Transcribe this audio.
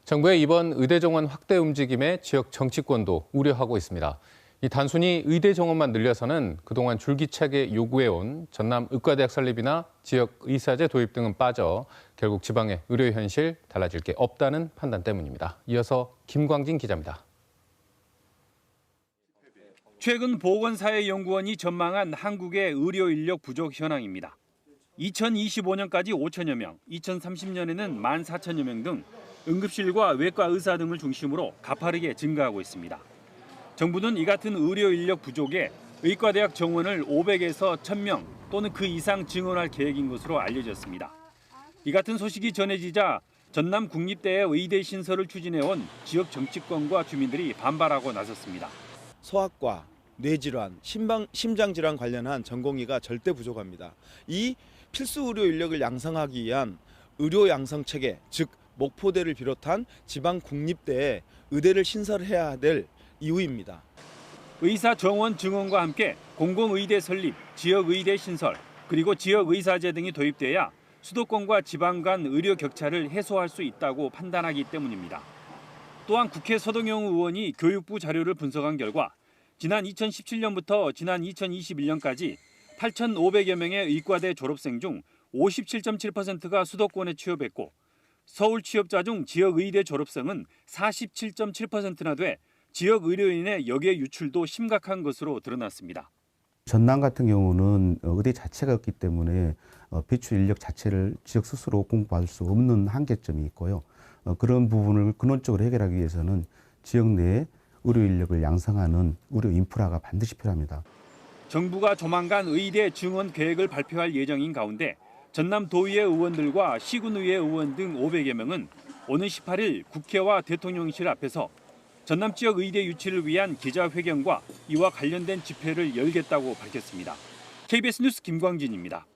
정부의 이번 의대 정원 확대 움직임에 지역 정치권도 우려하고 있습니다. 이 단순히 의대 정원만 늘려서는 그동안 줄기차게 요구해온 전남 의과대학 설립이나 지역 의사제 도입 등은 빠져 결국 지방의 의료 현실 달라질 게 없다는 판단 때문입니다. 이어서 김광진 기자입니다. 최근 보건사회연구원이 전망한 한국의 의료 인력 부족 현황입니다. 2025년까지 5천여 명, 2030년에는 14,000여 명 등 응급실과 외과 의사 등을 중심으로 가파르게 증가하고 있습니다. 정부는 이 같은 의료 인력 부족에 의과대학 정원을 500에서 1,000명 또는 그 이상 증원할 계획인 것으로 알려졌습니다. 이 같은 소식이 전해지자 전남 국립대의 의대 신설을 추진해온 지역 정치권과 주민들이 반발하고 나섰습니다. 소아과, 뇌질환, 심장질환 관련한 전공의가 절대 부족합니다. 이 필수 의료 인력을 양성하기 위한 의료 양성 체계, 즉 목포대를 비롯한 지방 국립대에 의대를 신설해야 될 이유입니다. 의사 정원 증원과 함께 공공의대 설립, 지역의대 신설, 그리고 지역의사제 등이 도입돼야 수도권과 지방 간 의료 격차를 해소할 수 있다고 판단하기 때문입니다. 또한 국회 서동영 의원이 교육부 자료를 분석한 결과 지난 2017년부터 지난 2021년까지 8,500여 명의 의과대 졸업생 중 57.7%가 수도권에 취업했고 서울 취업자 중 지역의대 졸업생은 47.7%나 돼 지역 의료인의 역외 유출도 심각한 것으로 드러났습니다. 전남 같은 경우는 의대 자체가 없기 때문에 비출 인력 자체를 지역 스스로 공급받을 수 없는 한계점이 있고요. 그런 부분을 근원적으로 해결하기 위해서는 지역 내에 의료 인력을 양성하는 의료 인프라가 반드시 필요합니다. 정부가 조만간 의대 증원 계획을 발표할 예정인 가운데 전남도의회 의원들과 시군의회 의원 등 500여 명은 오는 18일 국회와 대통령실 앞에서 전남 지역 의대 유치를 위한 기자회견과 이와 관련된 집회를 열겠다고 밝혔습니다. KBS 뉴스 김광진입니다.